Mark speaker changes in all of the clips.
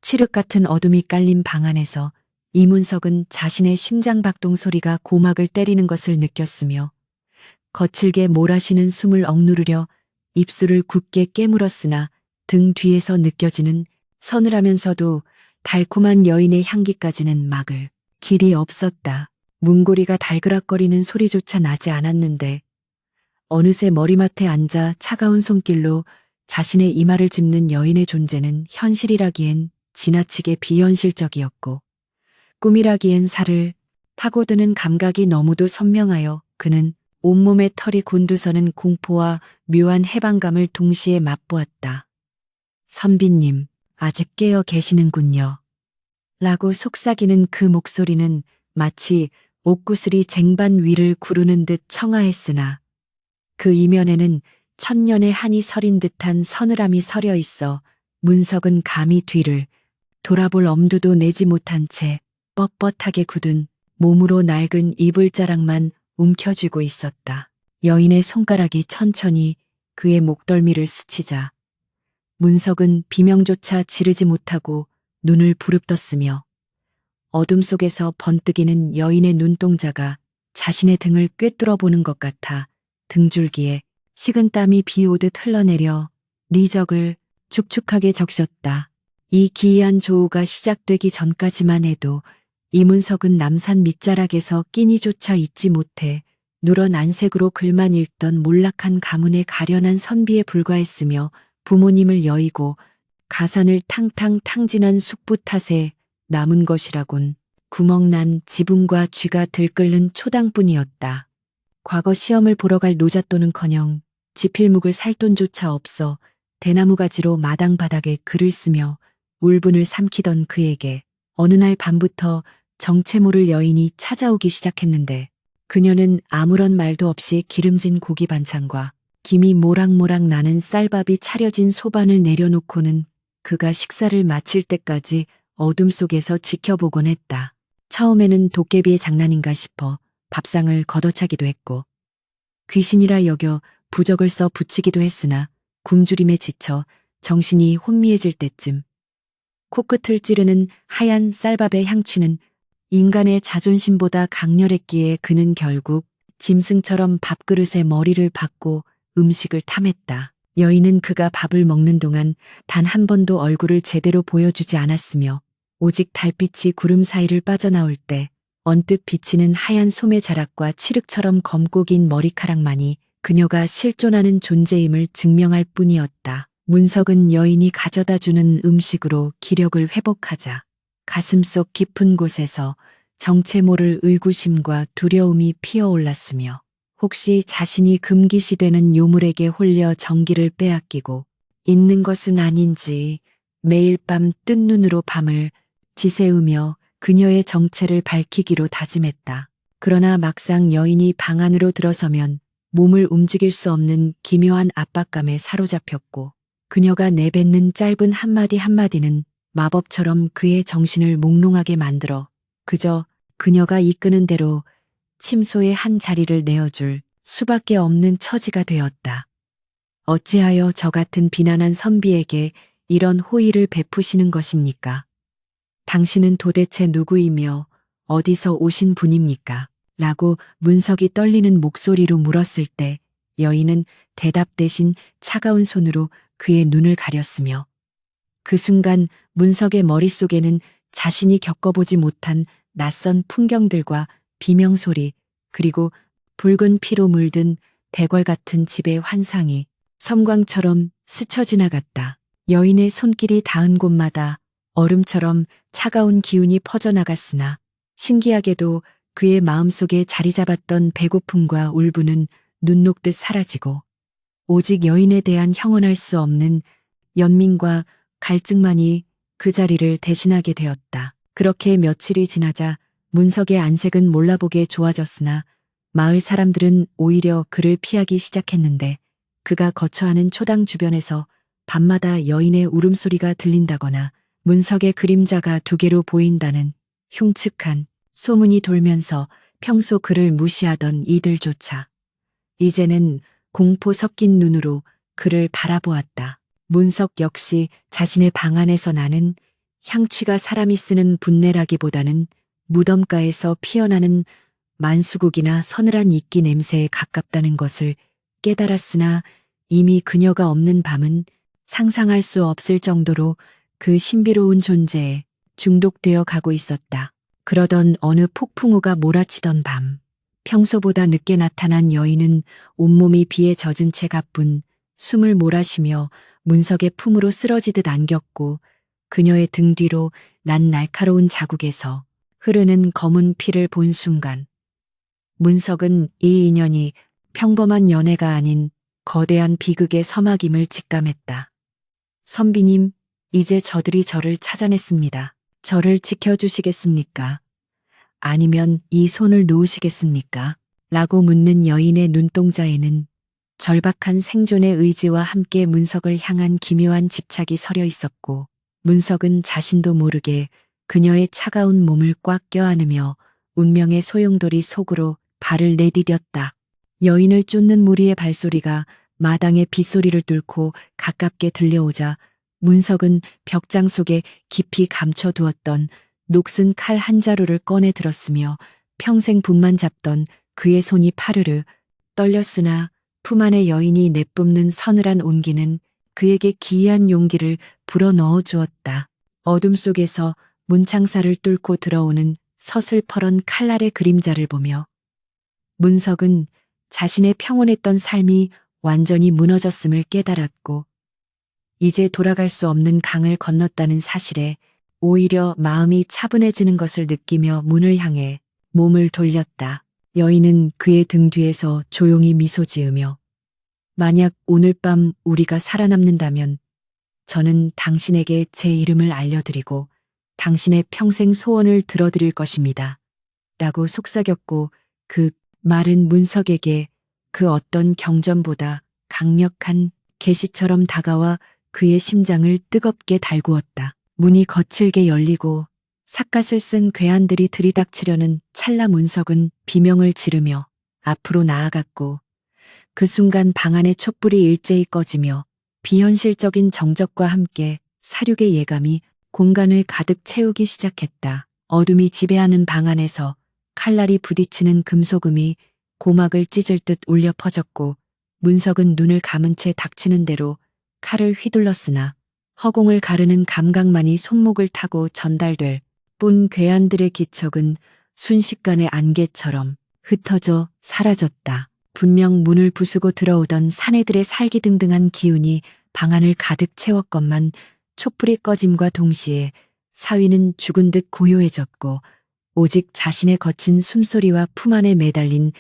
Speaker 1: 칠흑 같은 어둠이 깔린 방 안에서 이문석은 자신의 심장박동 소리가 고막을 때리는 것을 느꼈으며 거칠게 몰아쉬는 숨을 억누르려 입술을 굳게 깨물었으나 등 뒤에서 느껴지는 서늘하면서도 달콤한 여인의 향기까지는 막을 길이 없었다. 문고리가 달그락거리는 소리조차 나지 않았는데 어느새 머리맡에 앉아 차가운 손길로 자신의 이마를 짚는 여인의 존재는 현실이라기엔 지나치게 비현실적이었고 꿈이라기엔 살을 파고드는 감각이 너무도 선명하여 그는 온몸의 털이 곤두서는 공포와 묘한 해방감을 동시에 맛보았다. 선비님, 아직 깨어 계시는군요. 라고 속삭이는 그 목소리는 마치 옥구슬이 쟁반 위를 구르는 듯 청아했으나 그 이면에는 천년의 한이 서린 듯한 서늘함이 서려 있어 문석은 감히 뒤를 돌아볼 엄두도 내지 못한 채 뻣뻣하게 굳은 몸으로 낡은 이불자락만 움켜쥐고 있었다. 여인의 손가락이 천천히 그의 목덜미를 스치자 문석은 비명조차 지르지 못하고 눈을 부릅떴으며 어둠 속에서 번뜩이는 여인의 눈동자가 자신의 등을 꿰뚫어 보는 것 같아 등줄기에 식은땀이 비 오듯 흘러내려 리적을 축축하게 적셨다. 이 기이한 조우가 시작되기 전까지만 해도 이문석은 남산 밑자락에서 끼니조차 잊지 못해 누런 안색으로 글만 읽던 몰락한 가문의 가련한 선비에 불과했으며 부모님을 여의고 가산을 탕탕 탕진한 숙부 탓에 남은 것이라곤 구멍난 지붕과 쥐가 들끓는 초당뿐이었다. 과거 시험을 보러 갈 노잣돈은커녕 지필 묵을 살 돈조차 없어 대나무 가지로 마당 바닥에 글을 쓰며 울분을 삼키던 그에게 어느 날 밤부터 정체 모를 여인이 찾아오기 시작했는데 그녀는 아무런 말도 없이 기름진 고기 반찬과 김이 모락모락 나는 쌀밥이 차려진 소반을 내려놓고는 그가 식사를 마칠 때까지 어둠 속에서 지켜보곤 했다. 처음에는 도깨비의 장난인가 싶어 밥상을 걷어차기도 했고 귀신이라 여겨 부적을 써 붙이기도 했으나 굶주림에 지쳐 정신이 혼미해질 때쯤 코끝을 찌르는 하얀 쌀밥의 향취는 인간의 자존심보다 강렬했기에 그는 결국 짐승처럼 밥그릇에 머리를 박고 음식을 탐했다. 여인은 그가 밥을 먹는 동안 단 한 번도 얼굴을 제대로 보여주지 않았으며 오직 달빛이 구름 사이를 빠져나올 때 언뜻 비치는 하얀 소매 자락과 칠흑처럼 검고 긴 머리카락만이 그녀가 실존하는 존재임을 증명할 뿐이었다. 문석은 여인이 가져다 주는 음식으로 기력을 회복하자 가슴속 깊은 곳에서 정체 모를 의구심과 두려움이 피어올랐으며 혹시 자신이 금기시되는 요물에게 홀려 정기를 빼앗기고 있는 것은 아닌지 매일 밤 뜬 눈으로 밤을 지새우며 그녀의 정체를 밝히기로 다짐했다. 그러나 막상 여인이 방 안으로 들어서면 몸을 움직일 수 없는 기묘한 압박감에 사로잡혔고 그녀가 내뱉는 짧은 한마디 한마디는 마법처럼 그의 정신을 몽롱하게 만들어 그저 그녀가 이끄는 대로 침소의 한 자리를 내어줄 수밖에 없는 처지가 되었다. 어찌하여 저 같은 비난한 선비에게 이런 호의를 베푸시는 것입니까? 당신은 도대체 누구이며 어디서 오신 분입니까? 라고 문석이 떨리는 목소리로 물었을 때 여인은 대답 대신 차가운 손으로 그의 눈을 가렸으며 그 순간 문석의 머릿속에는 자신이 겪어보지 못한 낯선 풍경들과 비명소리 그리고 붉은 피로 물든 대궐 같은 집의 환상이 섬광처럼 스쳐 지나갔다. 여인의 손길이 닿은 곳마다 얼음처럼 차가운 기운이 퍼져나갔으나 신기하게도 그의 마음속에 자리 잡았던 배고픔과 울분은 눈 녹듯 사라지고 오직 여인에 대한 형언할 수 없는 연민과 갈증만이 그 자리를 대신하게 되었다. 그렇게 며칠이 지나자 문석의 안색은 몰라보게 좋아졌으나 마을 사람들은 오히려 그를 피하기 시작했는데 그가 거처하는 초당 주변에서 밤마다 여인의 울음소리가 들린다거나 문석의 그림자가 두 개로 보인다는 흉측한 소문이 돌면서 평소 그를 무시하던 이들조차 이제는 공포 섞인 눈으로 그를 바라보았다. 문석 역시 자신의 방 안에서 나는 향취가 사람이 쓰는 분내라기보다는 무덤가에서 피어나는 만수국이나 서늘한 이끼 냄새에 가깝다는 것을 깨달았으나 이미 그녀가 없는 밤은 상상할 수 없을 정도로 그 신비로운 존재에 중독되어 가고 있었다. 그러던 어느 폭풍우가 몰아치던 밤, 평소보다 늦게 나타난 여인은 온몸이 비에 젖은 채 가뿐 숨을 몰아쉬며 문석의 품으로 쓰러지듯 안겼고 그녀의 등 뒤로 난 날카로운 자국에서 흐르는 검은 피를 본 순간 문석은 이 인연이 평범한 연애가 아닌 거대한 비극의 서막임을 직감했다. 선비님, 이제 저들이 저를 찾아냈습니다. 저를 지켜주시겠습니까? 아니면 이 손을 놓으시겠습니까? 라고 묻는 여인의 눈동자에는 절박한 생존의 의지와 함께 문석을 향한 기묘한 집착이 서려 있었고 문석은 자신도 모르게 그녀의 차가운 몸을 꽉 껴안으며 운명의 소용돌이 속으로 발을 내디뎠다. 여인을 쫓는 무리의 발소리가 마당의 빗소리를 뚫고 가깝게 들려오자 문석은 벽장 속에 깊이 감춰두었던 녹슨 칼 한 자루를 꺼내 들었으며 평생 분만 잡던 그의 손이 파르르 떨렸으나 품 안의 여인이 내뿜는 서늘한 온기는 그에게 기이한 용기를 불어넣어 주었다. 어둠 속에서 문창사를 뚫고 들어오는 서슬퍼런 칼날의 그림자를 보며 문석은 자신의 평온했던 삶이 완전히 무너졌음을 깨달았고 이제 돌아갈 수 없는 강을 건넜다는 사실에 오히려 마음이 차분해지는 것을 느끼며 문을 향해 몸을 돌렸다. 여인은 그의 등 뒤에서 조용히 미소 지으며 만약 오늘 밤 우리가 살아남는다면 저는 당신에게 제 이름을 알려드리고 당신의 평생 소원을 들어드릴 것입니다. 라고 속삭였고 그 말은 문석에게 그 어떤 경전보다 강력한 계시처럼 다가와 그의 심장을 뜨겁게 달구었다. 문이 거칠게 열리고 삿갓을 쓴 괴한들이 들이닥치려는 찰나 문석은 비명을 지르며 앞으로 나아갔고 그 순간 방 안의 촛불이 일제히 꺼지며 비현실적인 정적과 함께 사륙의 예감이 공간을 가득 채우기 시작했다. 어둠이 지배하는 방 안에서 칼날이 부딪히는 금소금이 고막을 찢을 듯 울려 퍼졌고 문석은 눈을 감은 채 닥치는 대로 칼을 휘둘렀으나 허공을 가르는 감각만이 손목을 타고 전달될 뿐 괴한들의 기척은 순식간에 안개처럼 흩어져 사라졌다. 분명 문을 부수고 들어오던 사내들의 살기등등한 기운이 방 안을 가득 채웠건만 촛불이 꺼짐과 동시에 사위는 죽은 듯 고요해졌고 오직 자신의 거친 숨소리와 품 안에 매달린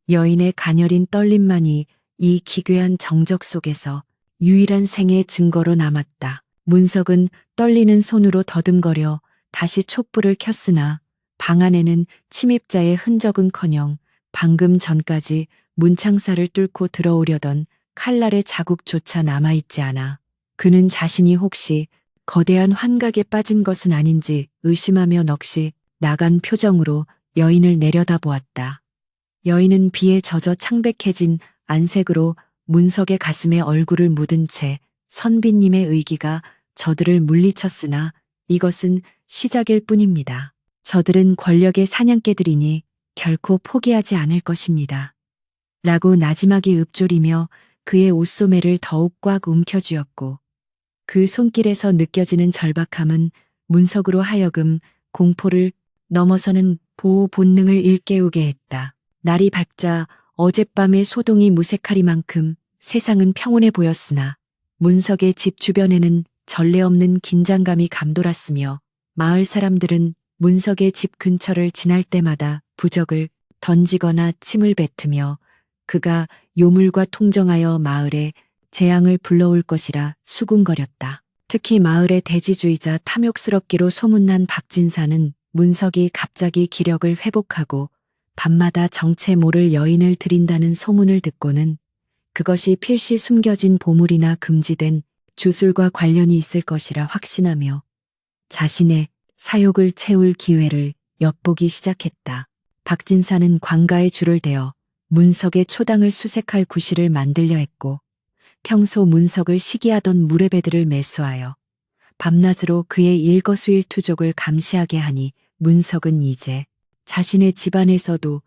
Speaker 1: 여인의 가녀린 떨림만이 이 기괴한 정적 속에서 유일한 생의 증거로 남았다. 문석은 떨리는 손으로 더듬거려 다시 촛불을 켰으나 방 안에는 침입자의 흔적은커녕 방금 전까지 문창사를 뚫고 들어오려던 칼날의 자국조차 남아있지 않아 그는 자신이 혹시 거대한 환각에 빠진 것은 아닌지 의심하며 넋이 나간 표정으로 여인을 내려다보았다. 여인은 비에 젖어 창백해진 안색으로 문석의 가슴에 얼굴을 묻은 채 선비님의 의기가 저들을 물리쳤으나 이것은 시작일 뿐입니다. 저들은 권력의 사냥개들이니 결코 포기하지 않을 것입니다. 라고 나지막이 읊조리며 그의 옷소매를 더욱 꽉 움켜쥐었고 그 손길에서 느껴지는 절박함은 문석으로 하여금 공포를 넘어서는 보호 본능을 일깨우게 했다. 날이 밝자 어젯밤의 소동이 무색하리만큼 세상은 평온해 보였으나 문석의 집 주변에는 전례 없는 긴장감이 감돌았으며 마을 사람들은 문석의 집 근처를 지날 때마다 부적을 던지거나 침을 뱉으며 그가 요물과 통정하여 마을에 재앙을 불러올 것이라 수군거렸다. 특히 마을의 대지주의자 탐욕스럽기로 소문난 박진사는 문석이 갑자기 기력을 회복하고 밤마다 정체 모를 여인을 들인다는 소문을 듣고는 그것이 필시 숨겨진 보물이나 금지된 주술과 관련이 있을 것이라 확신하며 자신의 사욕을 채울 기회를 엿보기 시작했다. 박진사는 관가에 줄을 대어 문석의 초당을 수색할 구실을 만들려 했고 평소 문석을 시기하던 무례배들을 매수하여 밤낮으로 그의 일거수일투족을 감시하게 하니 문석은 이제 자신의 집안에서도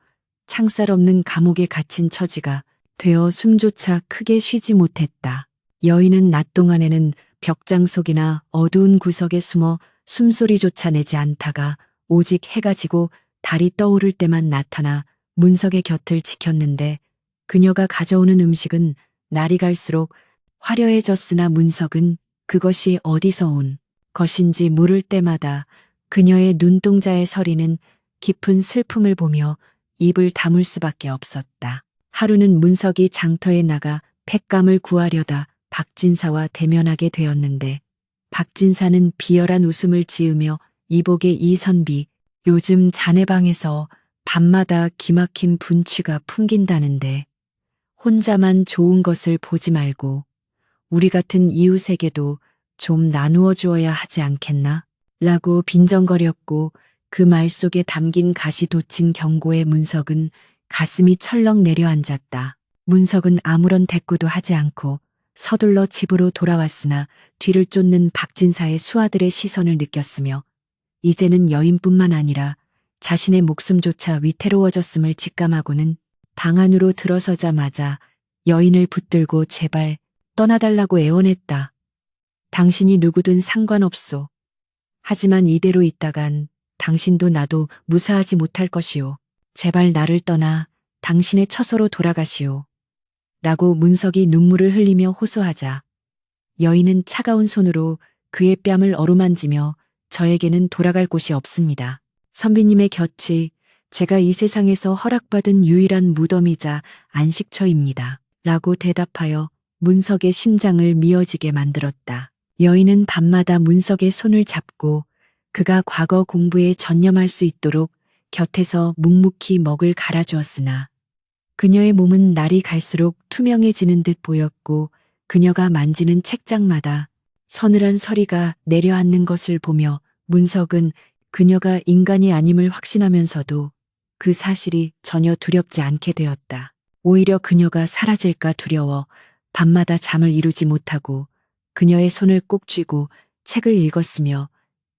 Speaker 1: 창살 없는 감옥에 갇힌 처지가 되어 숨조차 크게 쉬지 못했다. 여인은 낮 동안에는 벽장 속이나 어두운 구석에 숨어 숨소리조차 내지 않다가 오직 해가 지고 달이 떠오를 때만 나타나 문석의 곁을 지켰는데 그녀가 가져오는 음식은 날이 갈수록 화려해졌으나 문석은 그것이 어디서 온 것인지 물을 때마다 그녀의 눈동자에 서리는 깊은 슬픔을 보며 입을 다물 수밖에 없었다. 하루는 문석이 장터에 나가 횟감을 구하려다 박진사와 대면하게 되었는데 박진사는 비열한 웃음을 지으며 이복의 이선비, 요즘 자네 방에서 밤마다 기막힌 분취가 풍긴다는데 혼자만 좋은 것을 보지 말고 우리 같은 이웃에게도 좀 나누어 주어야 하지 않겠나? 라고 빈정거렸고 그 말 속에 담긴 가시 돋친 경고에 문석은 가슴이 철렁 내려앉았다. 문석은 아무런 대꾸도 하지 않고 서둘러 집으로 돌아왔으나 뒤를 쫓는 박진사의 수하들의 시선을 느꼈으며 이제는 여인뿐만 아니라 자신의 목숨조차 위태로워졌음을 직감하고는 방 안으로 들어서자마자 여인을 붙들고 제발 떠나달라고 애원했다. 당신이 누구든 상관없소. 하지만 이대로 있다간 당신도 나도 무사하지 못할 것이오. 제발 나를 떠나 당신의 처소로 돌아가시오. 라고 문석이 눈물을 흘리며 호소하자 여인은 차가운 손으로 그의 뺨을 어루만지며 저에게는 돌아갈 곳이 없습니다. 선비님의 곁이 제가 이 세상에서 허락받은 유일한 무덤이자 안식처입니다. 라고 대답하여 문석의 심장을 미어지게 만들었다. 여인은 밤마다 문석의 손을 잡고 그가 과거 공부에 전념할 수 있도록 곁에서 묵묵히 먹을 갈아주었으나 그녀의 몸은 날이 갈수록 투명해지는 듯 보였고 그녀가 만지는 책장마다 서늘한 서리가 내려앉는 것을 보며 문석은 그녀가 인간이 아님을 확신하면서도 그 사실이 전혀 두렵지 않게 되었다. 오히려 그녀가 사라질까 두려워 밤마다 잠을 이루지 못하고 그녀의 손을 꼭 쥐고 책을 읽었으며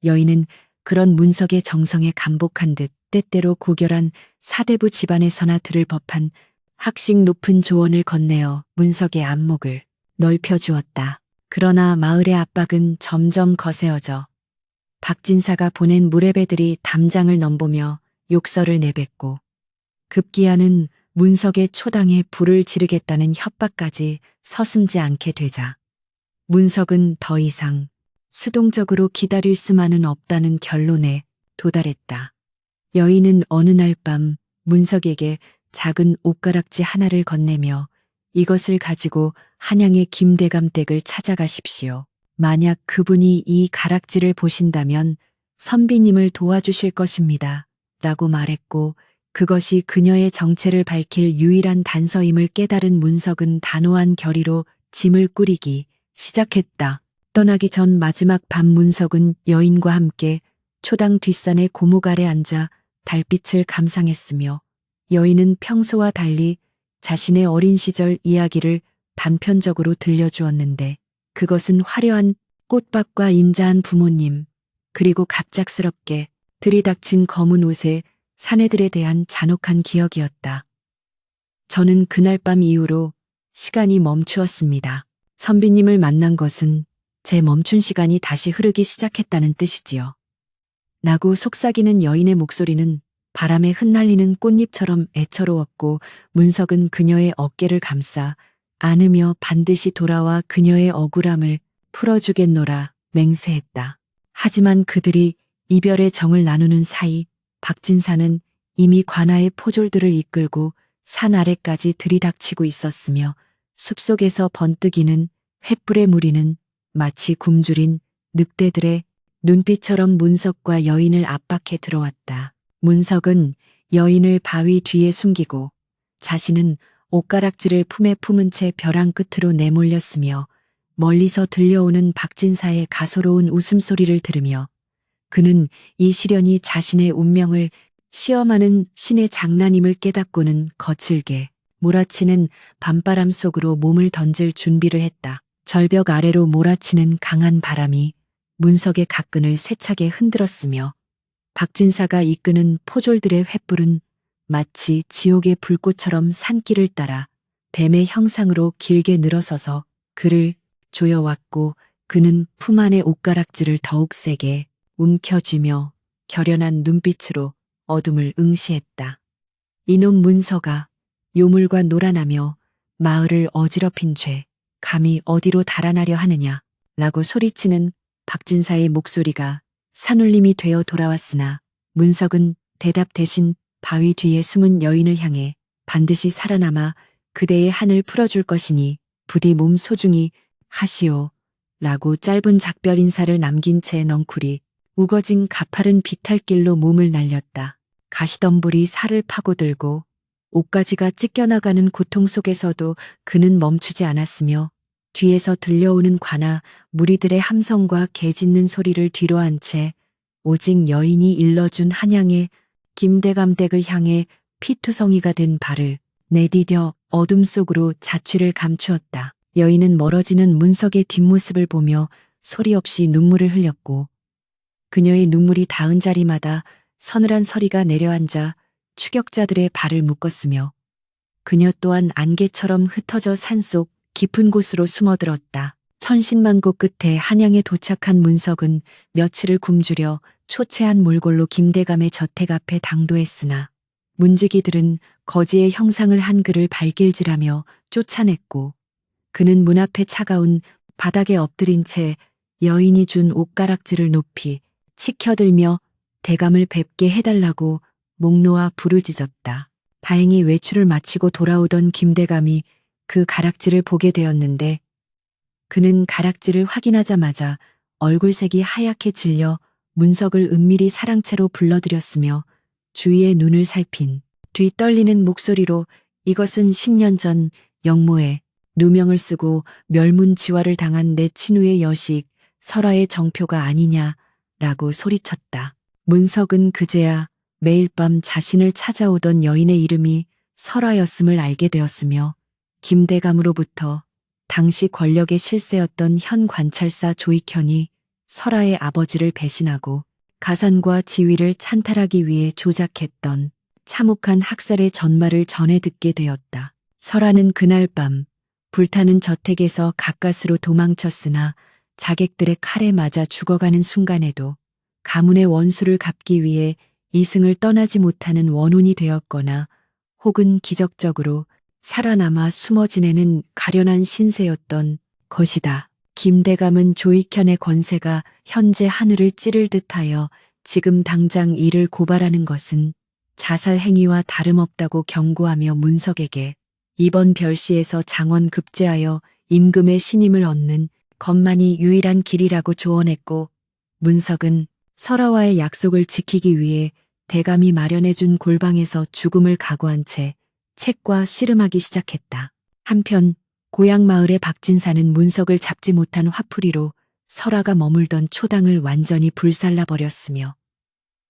Speaker 1: 여인은 그런 문석의 정성에 감복한 듯 때때로 고결한 사대부 집안에서나 들을 법한 학식 높은 조언을 건네어 문석의 안목을 넓혀주었다. 그러나 마을의 압박은 점점 거세어져 박진사가 보낸 무례배들이 담장을 넘보며 욕설을 내뱉고 급기야는 문석의 초당에 불을 지르겠다는 협박까지 서슴지 않게 되자 문석은 더 이상 수동적으로 기다릴 수만은 없다는 결론에 도달했다. 여인은 어느 날 밤 문석에게 작은 옷가락지 하나를 건네며 이것을 가지고 한양의 김대감 댁을 찾아가십시오. 만약 그분이 이 가락지를 보신다면 선비님을 도와주실 것입니다. 라고 말했고 그것이 그녀의 정체를 밝힐 유일한 단서임을 깨달은 문석은 단호한 결의로 짐을 꾸리기 시작했다. 떠나기 전 마지막 밤 문석은 여인과 함께 초당 뒷산의 고목 아래 앉아 달빛을 감상했으며 여인은 평소와 달리 자신의 어린 시절 이야기를 단편적으로 들려주었는데 그것은 화려한 꽃밥과 인자한 부모님 그리고 갑작스럽게 들이닥친 검은 옷의 사내들에 대한 잔혹한 기억이었다. 저는 그날 밤 이후로 시간이 멈추었습니다. 선비님을 만난 것은 제 멈춘 시간이 다시 흐르기 시작했다는 뜻이지요. 라고 속삭이는 여인의 목소리는 바람에 흩날리는 꽃잎처럼 애처로웠고 문석은 그녀의 어깨를 감싸 안으며 반드시 돌아와 그녀의 억울함을 풀어주겠노라 맹세했다. 하지만 그들이 이별의 정을 나누는 사이 박진사는 이미 관아의 포졸들을 이끌고 산 아래까지 들이닥치고 있었으며 숲속에서 번뜩이는 횃불의 무리는 마치 굶주린 늑대들의 눈빛처럼 문석과 여인을 압박해 들어왔다. 문석은 여인을 바위 뒤에 숨기고 자신은 옷가락지를 품에 품은 채 벼랑 끝으로 내몰렸으며 멀리서 들려오는 박진사의 가소로운 웃음소리를 들으며 그는 이 시련이 자신의 운명을 시험하는 신의 장난임을 깨닫고는 거칠게 몰아치는 밤바람 속으로 몸을 던질 준비를 했다. 절벽 아래로 몰아치는 강한 바람이 문석의 가끈을 세차게 흔들었으며 박진사가 이끄는 포졸들의 횃불은 마치 지옥의 불꽃처럼 산길을 따라 뱀의 형상으로 길게 늘어서서 그를 조여왔고 그는 품 안의 옷가락질을 더욱 세게 움켜쥐며 결연한 눈빛으로 어둠을 응시했다. 이놈 문서가 요물과 놀아나며 마을을 어지럽힌 죄, 감히 어디로 달아나려 하느냐 라고 소리치는 박진사의 목소리가 산울림이 되어 돌아왔으나 문석은 대답 대신 바위 뒤에 숨은 여인을 향해 반드시 살아남아 그대의 한을 풀어줄 것이니 부디 몸 소중히 하시오 라고 짧은 작별 인사를 남긴 채 넝쿨이 우거진 가파른 비탈길로 몸을 날렸다. 가시덤불이 살을 파고들고 옷가지가 찢겨나가는 고통 속에서도 그는 멈추지 않았으며 뒤에서 들려오는 관아 무리들의 함성과 개 짖는 소리를 뒤로 한 채 오직 여인이 일러준 한양의 김대감댁을 향해 피투성이가 된 발을 내디뎌 어둠 속으로 자취를 감추었다. 여인은 멀어지는 문석의 뒷모습을 보며 소리 없이 눈물을 흘렸고 그녀의 눈물이 닿은 자리마다 서늘한 서리가 내려앉아 추격자들의 발을 묶었으며 그녀 또한 안개처럼 흩어져 산속 깊은 곳으로 숨어들었다. 천신만고 끝에 한양에 도착한 문석은 며칠을 굶주려 초췌한 몰골로 김대감의 저택 앞에 당도했으나 문지기들은 거지의 형상을 한 그를 발길질하며 쫓아냈고 그는 문 앞에 차가운 바닥에 엎드린 채 여인이 준 옷가락질을 높이 치켜들며 대감을 뵙게 해달라고 목 놓아 부르짖었다. 다행히 외출을 마치고 돌아오던 김대감이 그 가락질을 보게 되었는데 그는 가락질을 확인하자마자 얼굴색이 하얗게 질려 문석을 은밀히 사랑채로 불러들였으며 주위의 눈을 살핀 뒤 떨리는 목소리로 이것은 10년 전 영모에 누명을 쓰고 멸문지화를 당한 내 친우의 여식 설아의 정표가 아니냐라고 소리쳤다. 문석은 그제야 매일 밤 자신을 찾아오던 여인의 이름이 설아였음을 알게 되었으며 김대감으로부터 당시 권력의 실세였던 현 관찰사 조익현이 설아의 아버지를 배신하고 가산과 지위를 찬탈하기 위해 조작했던 참혹한 학살의 전말을 전해 듣게 되었다. 설아는 그날 밤 불타는 저택에서 가까스로 도망쳤으나 자객들의 칼에 맞아 죽어가는 순간에도 가문의 원수를 갚기 위해 이승을 떠나지 못하는 원혼이 되었거나 혹은 기적적으로 살아남아 숨어 지내는 가련한 신세였던 것이다. 김대감은 조익현의 권세가 현재 하늘을 찌를 듯하여 지금 당장 이를 고발하는 것은 자살 행위와 다름없다고 경고하며 문석에게 이번 별시에서 장원 급제하여 임금의 신임을 얻는 것만이 유일한 길이라고 조언했고 문석은 설아와의 약속을 지키기 위해 대감이 마련해준 골방에서 죽음을 각오한 채 책과 씨름하기 시작했다. 한편 고향 마을의 박진사는 문석을 잡지 못한 화풀이로 설아가 머물던 초당을 완전히 불살라버렸으며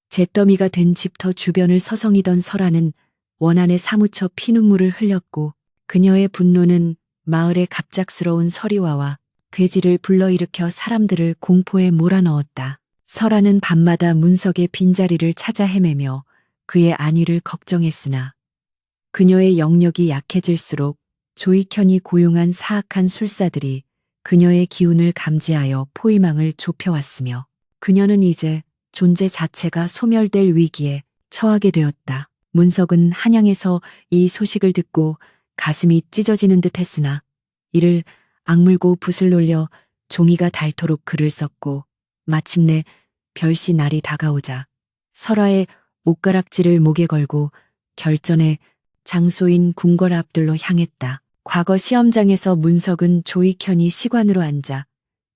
Speaker 1: 잿더미가 된 집터 주변을 서성이던 설아는 원한에 사무쳐 피눈물을 흘렸고 그녀의 분노는 마을의 갑작스러운 서리와와 괴지를 불러일으켜 사람들을 공포에 몰아넣었다. 설아는 밤마다 문석의 빈자리를 찾아 헤매며 그의 안위를 걱정했으나 그녀의 영역이 약해질수록 조익현이 고용한 사악한 술사들이 그녀의 기운을 감지하여 포위망을 좁혀왔으며 그녀는 이제 존재 자체가 소멸될 위기에 처하게 되었다. 문석은 한양에서 이 소식을 듣고 가슴이 찢어지는 듯 했으나 이를 악물고 붓을 놀려 종이가 닳도록 글을 썼고 마침내 별시 날이 다가오자 설아의 옷가락질을 목에 걸고 결전의 장소인 궁궐 앞들로 향했다. 과거 시험장에서 문석은 조익현이 시관으로 앉아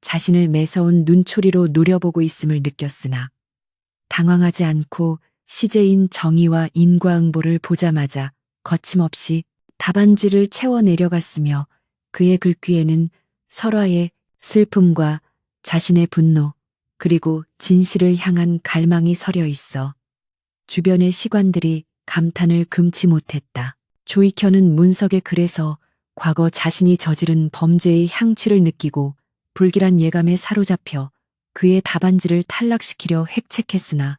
Speaker 1: 자신을 매서운 눈초리로 노려보고 있음을 느꼈으나 당황하지 않고 시제인 정의와 인과응보를 보자마자 거침없이 답안지를 채워 내려갔으며 그의 글귀에는 설아의 슬픔과 자신의 분노 그리고 진실을 향한 갈망이 서려 있어 주변의 시관들이 감탄을 금치 못했다. 조익현은 문석의 글에서 과거 자신이 저지른 범죄의 향취를 느끼고 불길한 예감에 사로잡혀 그의 답안지를 탈락시키려 획책했으나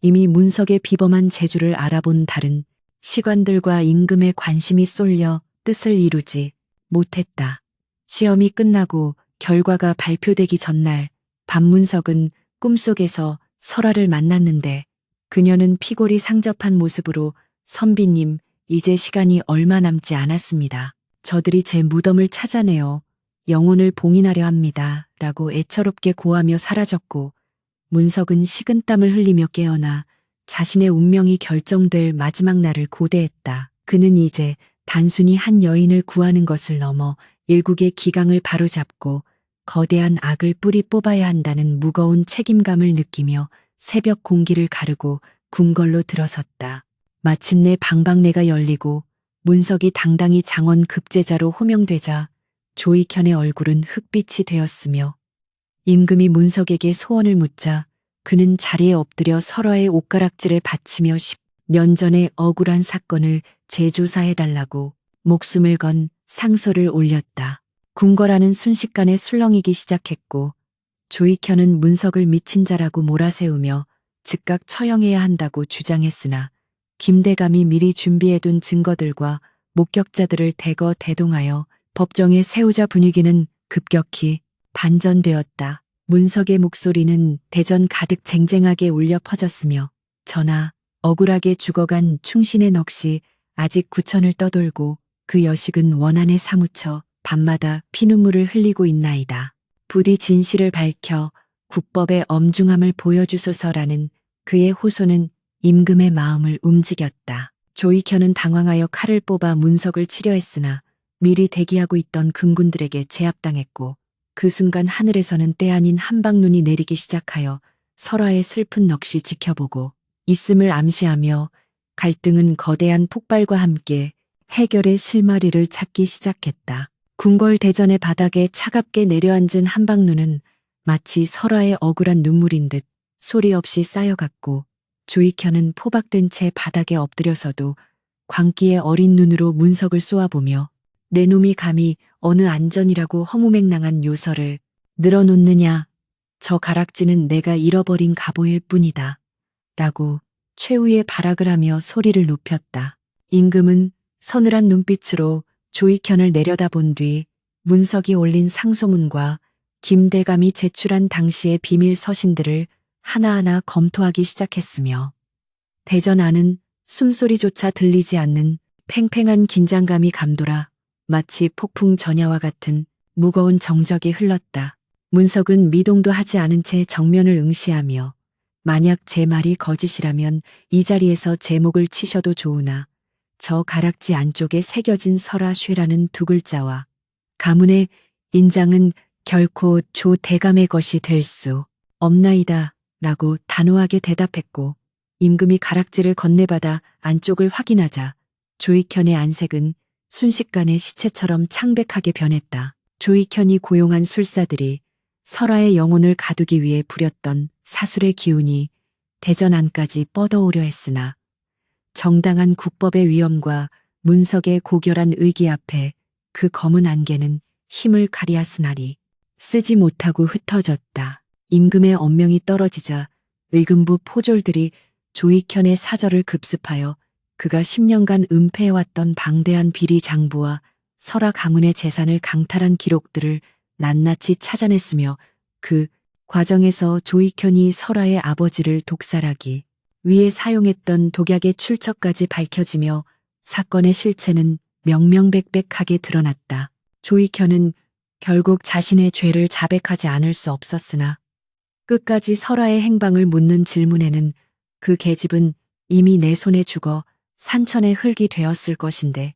Speaker 1: 이미 문석의 비범한 재주를 알아본 다른 시관들과 임금의 관심이 쏠려 뜻을 이루지 못했다. 시험이 끝나고 결과가 발표되기 전날 반문석은 꿈속에서 설아를 만났는데 그녀는 피골이 상접한 모습으로 선비님, 이제 시간이 얼마 남지 않았습니다. 저들이 제 무덤을 찾아내어 영혼을 봉인하려 합니다. 라고 애처롭게 고하며 사라졌고 문석은 식은땀을 흘리며 깨어나 자신의 운명이 결정될 마지막 날을 고대했다. 그는 이제 단순히 한 여인을 구하는 것을 넘어 일국의 기강을 바로잡고 거대한 악을 뿌리 뽑아야 한다는 무거운 책임감을 느끼며 새벽 공기를 가르고 궁궐로 들어섰다. 마침내 방방내가 열리고 문석이 당당히 장원 급제자로 호명되자 조익현의 얼굴은 흑빛이 되었으며 임금이 문석에게 소원을 묻자 그는 자리에 엎드려 설화의 옷가락질을 바치며 10년 전의 억울한 사건을 재조사해달라고 목숨을 건 상소를 올렸다. 궁궐안은 순식간에 술렁이기 시작했고 조익현은 문석을 미친 자라고 몰아세우며 즉각 처형해야 한다고 주장했으나 김대감이 미리 준비해둔 증거들과 목격자들을 대거 대동하여 법정에 세우자 분위기는 급격히 반전되었다. 문석의 목소리는 대전 가득 쟁쟁하게 울려 퍼졌으며 전하, 억울하게 죽어간 충신의 넋이 아직 구천을 떠돌고 그 여식은 원한에 사무쳐 밤마다 피눈물을 흘리고 있나이다. 부디 진실을 밝혀 국법의 엄중함을 보여주소서라는 그의 호소는 임금의 마음을 움직였다. 조익현은 당황하여 칼을 뽑아 문석을 치려 했으나 미리 대기하고 있던 금군들에게 제압당했고 그 순간 하늘에서는 때 아닌 한방눈이 내리기 시작하여 설화의 슬픈 넋이 지켜보고 있음을 암시하며 갈등은 거대한 폭발과 함께 해결의 실마리를 찾기 시작했다. 궁궐 대전의 바닥에 차갑게 내려앉은 한방눈은 마치 설화의 억울한 눈물인 듯 소리 없이 쌓여갔고 조익현은 포박된 채 바닥에 엎드려서도 광기의 어린 눈으로 문석을 쏘아보며 내 놈이 감히 어느 안전이라고 허무맹랑한 요설을 늘어놓느냐. 저 가락지는 내가 잃어버린 갑오일 뿐이다. 라고 최후의 발악을 하며 소리를 높였다. 임금은 서늘한 눈빛으로 조익현을 내려다본 뒤 문석이 올린 상소문과 김대감이 제출한 당시의 비밀 서신들을 하나하나 검토하기 시작했으며 대전 안은 숨소리조차 들리지 않는 팽팽한 긴장감이 감돌아 마치 폭풍 전야와 같은 무거운 정적이 흘렀다. 문석은 미동도 하지 않은 채 정면을 응시하며 만약 제 말이 거짓이라면 이 자리에서 제 목을 치셔도 좋으나 저 가락지 안쪽에 새겨진 설아쇠라는 두 글자와 가문의 인장은 결코 조 대감의 것이 될 수 없나이다 라고 단호하게 대답했고 임금이 가락지를 건네받아 안쪽을 확인하자 조익현의 안색은 순식간에 시체처럼 창백하게 변했다. 조익현이 고용한 술사들이 설화의 영혼을 가두기 위해 부렸던 사술의 기운이 대전 안까지 뻗어오려 했으나 정당한 국법의 위엄과 문석의 고결한 의기 앞에 그 검은 안개는 힘을 가리았으나리 쓰지 못하고 흩어졌다. 임금의 엄명이 떨어지자 의금부 포졸들이 조익현의 사절을 급습하여 그가 10년간 은폐해왔던 방대한 비리 장부와 설화 가문의 재산을 강탈한 기록들을 낱낱이 찾아냈으며 그 과정에서 조익현이 설화의 아버지를 독살하기 위해 사용했던 독약의 출처까지 밝혀지며 사건의 실체는 명명백백하게 드러났다. 조익현은 결국 자신의 죄를 자백하지 않을 수 없었으나 끝까지 설화의 행방을 묻는 질문에는 그 계집은 이미 내 손에 죽어 산천의 흙이 되었을 것인데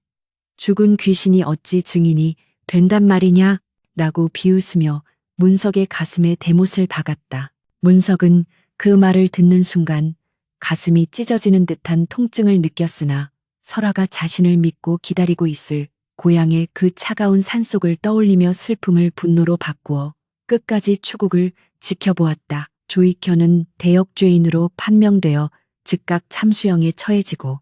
Speaker 1: 죽은 귀신이 어찌 증인이 된단 말이냐 라고 비웃으며 문석의 가슴에 대못을 박았다. 문석은 그 말을 듣는 순간 가슴이 찢어지는 듯한 통증을 느꼈으나 설화가 자신을 믿고 기다리고 있을 고향의 그 차가운 산속을 떠올리며 슬픔을 분노로 바꾸어 끝까지 추국을 지켜보았다. 조익현은 대역죄인으로 판명되어 즉각 참수형에 처해지고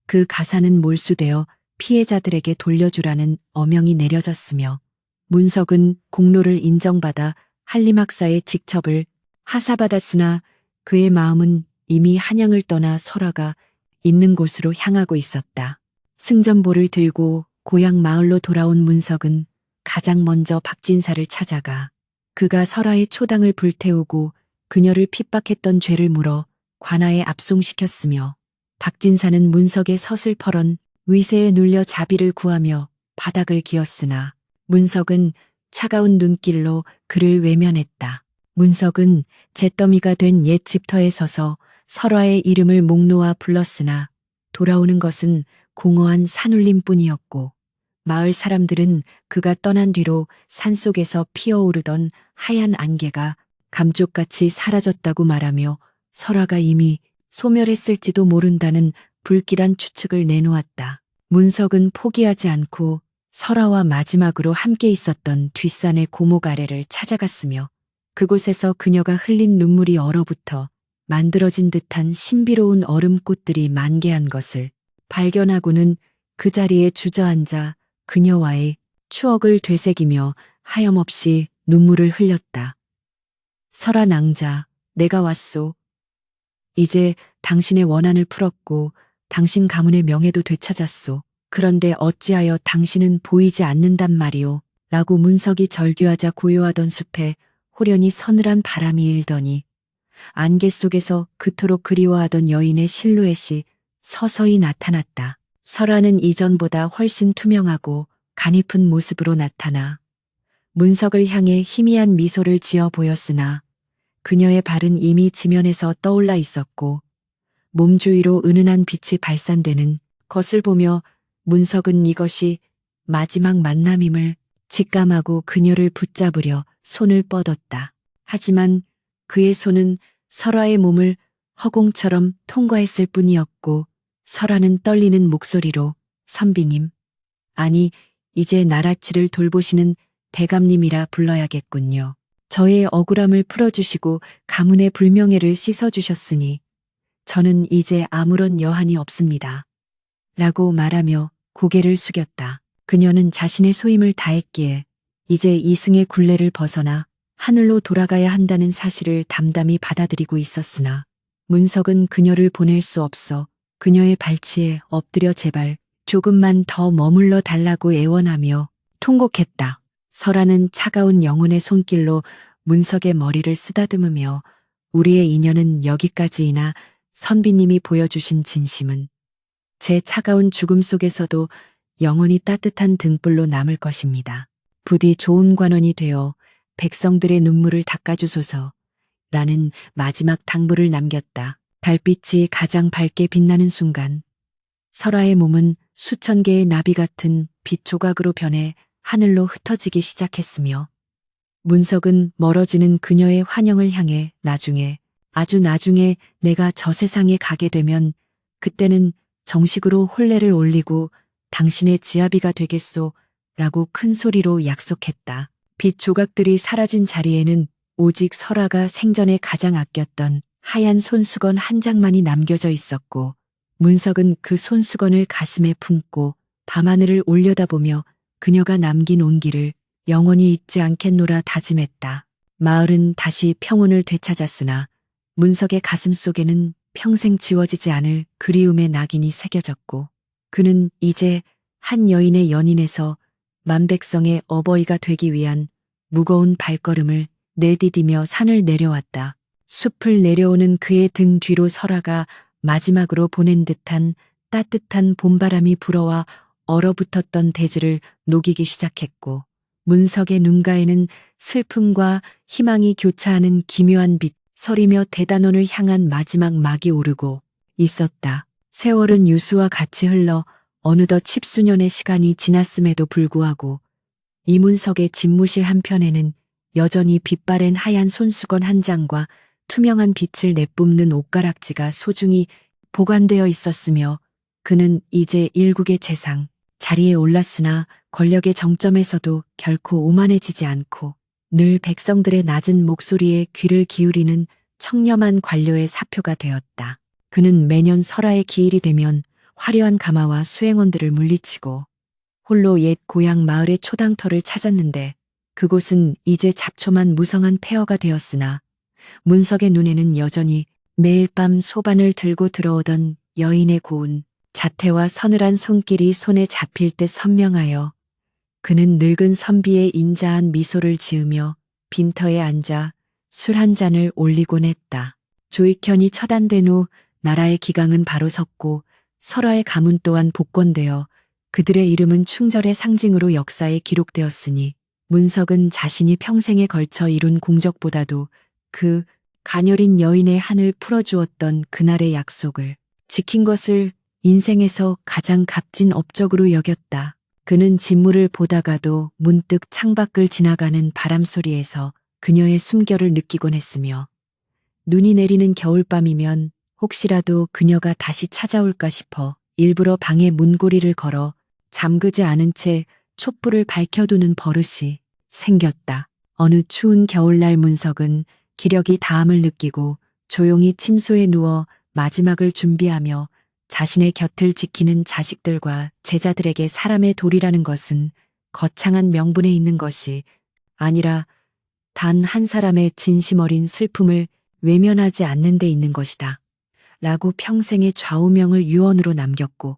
Speaker 1: 그 가사는 몰수되어 피해자들에게 돌려주라는 어명이 내려졌으며 문석은 공로를 인정받아 한림학사의 직첩을 하사받았으나 그의 마음은 이미 한양을 떠나 설화가 있는 곳으로 향하고 있었다. 승전보를 들고 고향 마을로 돌아온 문석은 가장 먼저 박진사를 찾아가 그가 설화의 초당을 불태우고 그녀를 핍박했던 죄를 물어 관아에 압송시켰으며 박진사는 문석의 서슬퍼런 위세에 눌려 자비를 구하며 바닥을 기었으나 문석은 차가운 눈길로 그를 외면했다. 문석은 잿더미가 된 옛 집터에 서서 설화의 이름을 목 놓아 불렀으나 돌아오는 것은 공허한 산울림뿐이었고 마을 사람들은 그가 떠난 뒤로 산속에서 피어오르던 하얀 안개가 감쪽같이 사라졌다고 말하며 설화가 이미 소멸했을지도 모른다는 불길한 추측을 내놓았다. 문석은 포기하지 않고 설화와 마지막으로 함께 있었던 뒷산의 고목 아래를 찾아갔으며 그곳에서 그녀가 흘린 눈물이 얼어붙어 만들어진 듯한 신비로운 얼음꽃들이 만개한 것을 발견하고는 그 자리에 주저앉아 그녀와의 추억을 되새기며 하염없이 눈물을 흘렸다. 설아 낭자, 내가 왔소. 이제 당신의 원한을 풀었고 당신 가문의 명예도 되찾았소. 그런데 어찌하여 당신은 보이지 않는단 말이오. 라고 문석이 절규하자 고요하던 숲에 호련히 서늘한 바람이 일더니 안개 속에서 그토록 그리워하던 여인의 실루엣이 서서히 나타났다. 설화는 이전보다 훨씬 투명하고 가냘픈 모습으로 나타나 문석을 향해 희미한 미소를 지어 보였으나 그녀의 발은 이미 지면에서 떠올라 있었고 몸 주위로 은은한 빛이 발산되는 것을 보며 문석은 이것이 마지막 만남임을 직감하고 그녀를 붙잡으려 손을 뻗었다. 하지만 그의 손은 설화의 몸을 허공처럼 통과했을 뿐이었고 설화는 떨리는 목소리로 선비님, 아니 이제 나라치를 돌보시는 대감님이라 불러야겠군요. 저의 억울함을 풀어주시고 가문의 불명예를 씻어주셨으니 저는 이제 아무런 여한이 없습니다. 라고 말하며 고개를 숙였다. 그녀는 자신의 소임을 다했기에 이제 이승의 굴레를 벗어나 하늘로 돌아가야 한다는 사실을 담담히 받아들이고 있었으나 문석은 그녀를 보낼 수 없어 그녀의 발치에 엎드려 제발 조금만 더 머물러 달라고 애원하며 통곡했다. 설화는 차가운 영혼의 손길로 문석의 머리를 쓰다듬으며 우리의 인연은 여기까지이나 선비님이 보여주신 진심은 제 차가운 죽음 속에서도 영원히 따뜻한 등불로 남을 것입니다. 부디 좋은 관원이 되어 백성들의 눈물을 닦아주소서 라는 마지막 당부를 남겼다. 달빛이 가장 밝게 빛나는 순간 설화의 몸은 수천 개의 나비 같은 빛 조각으로 변해 하늘로 흩어지기 시작했으며 문석은 멀어지는 그녀의 환영을 향해 나중에 아주 나중에 내가 저 세상에 가게 되면 그때는 정식으로 혼례를 올리고 당신의 지아비가 되겠소 라고 큰 소리로 약속했다. 빛 조각들이 사라진 자리에는 오직 설화가 생전에 가장 아꼈던 하얀 손수건 한 장만이 남겨져 있었고 문석은 그 손수건을 가슴에 품고 밤하늘을 올려다보며 그녀가 남긴 온기를 영원히 잊지 않겠노라 다짐했다. 마을은 다시 평온을 되찾았으나 문석의 가슴 속에는 평생 지워지지 않을 그리움의 낙인이 새겨졌고 그는 이제 한 여인의 연인에서 만백성의 어버이가 되기 위한 무거운 발걸음을 내디디며 산을 내려왔다. 숲을 내려오는 그의 등 뒤로 설화가 마지막으로 보낸 듯한 따뜻한 봄바람이 불어와 얼어붙었던 대지를 녹이기 시작했고 문석의 눈가에는 슬픔과 희망이 교차하는 기묘한 빛, 서리며 대단원을 향한 마지막 막이 오르고 있었다. 세월은 유수와 같이 흘러 어느덧 10수년의 시간이 지났음에도 불구하고 이문석의 집무실 한편에는 여전히 빛바랜 하얀 손수건 한 장과 투명한 빛을 내뿜는 옷가락지가 소중히 보관되어 있었으며 그는 이제 일국의 재상, 자리에 올랐으나 권력의 정점에서도 결코 오만해지지 않고 늘 백성들의 낮은 목소리에 귀를 기울이는 청렴한 관료의 사표가 되었다. 그는 매년 설화의 기일이 되면 화려한 가마와 수행원들을 물리치고 홀로 옛 고향 마을의 초당터를 찾았는데 그곳은 이제 잡초만 무성한 폐허가 되었으나 문석의 눈에는 여전히 매일 밤 소반을 들고 들어오던 여인의 고운 자태와 서늘한 손길이 손에 잡힐 듯 선명하여 그는 늙은 선비의 인자한 미소를 지으며 빈터에 앉아 술 한 잔을 올리곤 했다. 조익현이 처단된 후 나라의 기강은 바로 섰고 설화의 가문 또한 복권되어 그들의 이름은 충절의 상징으로 역사에 기록되었으니 문석은 자신이 평생에 걸쳐 이룬 공적보다도 그 가녀린 여인의 한을 풀어주었던 그날의 약속을 지킨 것을 인생에서 가장 값진 업적으로 여겼다. 그는 진물을 보다가도 문득 창밖을 지나가는 바람소리에서 그녀의 숨결을 느끼곤 했으며 눈이 내리는 겨울밤이면 혹시라도 그녀가 다시 찾아올까 싶어 일부러 방에 문고리를 걸어 잠그지 않은 채 촛불을 밝혀두는 버릇이 생겼다. 어느 추운 겨울날 문석은 기력이 다함을 느끼고 조용히 침소에 누워 마지막을 준비하며 자신의 곁을 지키는 자식들과 제자들에게 사람의 도리라는 것은 거창한 명분에 있는 것이 아니라 단 한 사람의 진심 어린 슬픔을 외면하지 않는 데 있는 것이다. 라고 평생의 좌우명을 유언으로 남겼고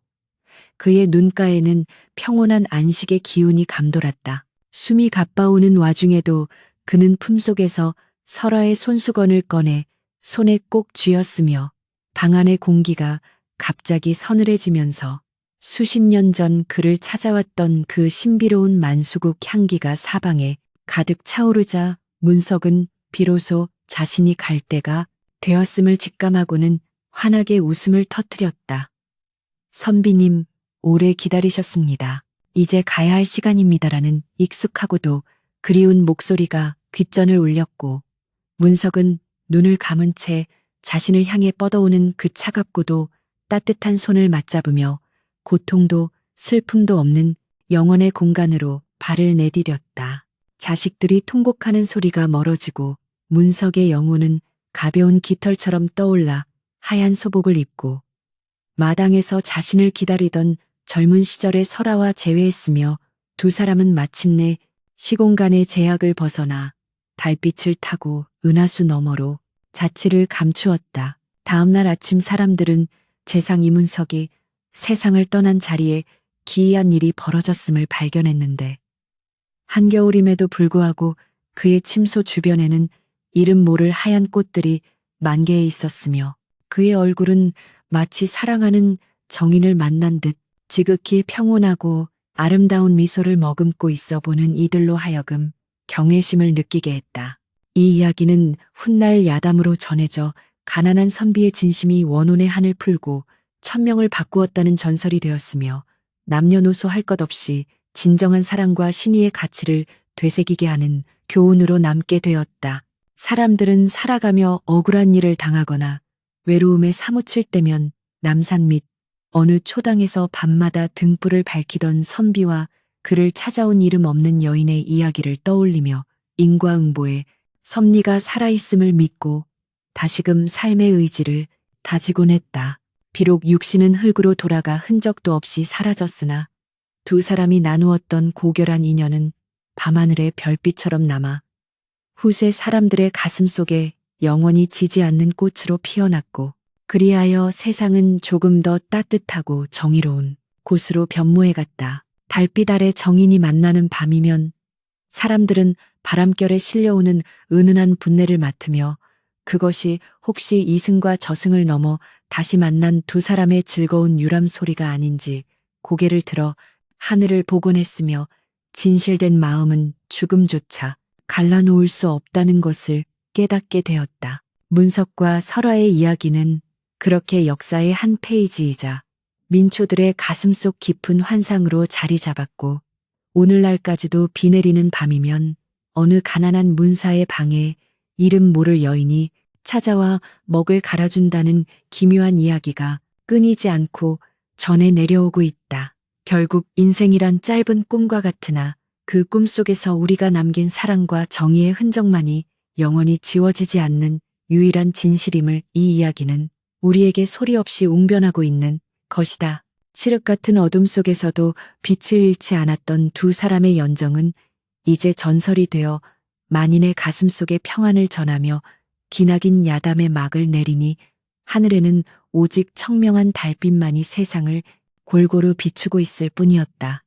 Speaker 1: 그의 눈가에는 평온한 안식의 기운이 감돌았다. 숨이 가빠오는 와중에도 그는 품속에서 설화의 손수건을 꺼내 손에 꼭 쥐었으며 방 안의 공기가 갑자기 서늘해지면서 수십 년 전 그를 찾아왔던 그 신비로운 만수국 향기가 사방에 가득 차오르자 문석은 비로소 자신이 갈 때가 되었음을 직감하고는 환하게 웃음을 터뜨렸다. 선비님, 오래 기다리셨습니다. 이제 가야 할 시간입니다라는 익숙하고도 그리운 목소리가 귓전을 울렸고 문석은 눈을 감은 채 자신을 향해 뻗어오는 그 차갑고도 따뜻한 손을 맞잡으며 고통도 슬픔도 없는 영원의 공간으로 발을 내디뎠다. 자식들이 통곡하는 소리가 멀어지고 문석의 영혼은 가벼운 깃털처럼 떠올라 하얀 소복을 입고 마당에서 자신을 기다리던 젊은 시절의 설아와 재회했으며 두 사람은 마침내 시공간의 제약을 벗어나 달빛을 타고 은하수 너머로 자취를 감추었다. 다음날 아침 사람들은 재상 이문석이 세상을 떠난 자리에 기이한 일이 벌어졌음을 발견했는데 한겨울임에도 불구하고 그의 침소 주변에는 이름 모를 하얀 꽃들이 만개해 있었으며 그의 얼굴은 마치 사랑하는 정인을 만난 듯 지극히 평온하고 아름다운 미소를 머금고 있어 보는 이들로 하여금 경외심을 느끼게 했다. 이 이야기는 훗날 야담으로 전해져 가난한 선비의 진심이 원혼의 한을 풀고 천명을 바꾸었다는 전설이 되었으며 남녀노소 할 것 없이 진정한 사랑과 신의의 가치를 되새기게 하는 교훈으로 남게 되었다. 사람들은 살아가며 억울한 일을 당하거나 외로움에 사무칠 때면 남산 및 어느 초당에서 밤마다 등불을 밝히던 선비와 그를 찾아온 이름 없는 여인의 이야기를 떠올리며 인과응보에 섭리가 살아있음을 믿고 다시금 삶의 의지를 다지곤 했다. 비록 육신은 흙으로 돌아가 흔적도 없이 사라졌으나 두 사람이 나누었던 고결한 인연은 밤하늘의 별빛처럼 남아 후세 사람들의 가슴 속에 영원히 지지 않는 꽃으로 피어났고 그리하여 세상은 조금 더 따뜻하고 정의로운 곳으로 변모해갔다. 달빛 아래 정인이 만나는 밤이면 사람들은 바람결에 실려오는 은은한 분내를 맡으며 그것이 혹시 이승과 저승을 넘어 다시 만난 두 사람의 즐거운 유람 소리가 아닌지 고개를 들어 하늘을 보곤 했으며 진실된 마음은 죽음조차 갈라놓을 수 없다는 것을 깨닫게 되었다. 문석과 설화의 이야기는 그렇게 역사의 한 페이지이자 민초들의 가슴속 깊은 환상으로 자리 잡았고 오늘날까지도 비 내리는 밤이면 어느 가난한 문사의 방에 이름 모를 여인이 찾아와 먹을 갈아준다는 기묘한 이야기가 끊이지 않고 전해 내려오고 있다. 결국 인생이란 짧은 꿈과 같으나 그 꿈 속에서 우리가 남긴 사랑과 정의의 흔적만이 영원히 지워지지 않는 유일한 진실임을 이 이야기는 우리에게 소리 없이 웅변하고 있는 것이다. 칠흑 같은 어둠 속에서도 빛을 잃지 않았던 두 사람의 연정은 이제 전설이 되어 만인의 가슴 속에 평안을 전하며 기나긴 야담의 막을 내리니 하늘에는 오직 청명한 달빛만이 세상을 골고루 비추고 있을 뿐이었다.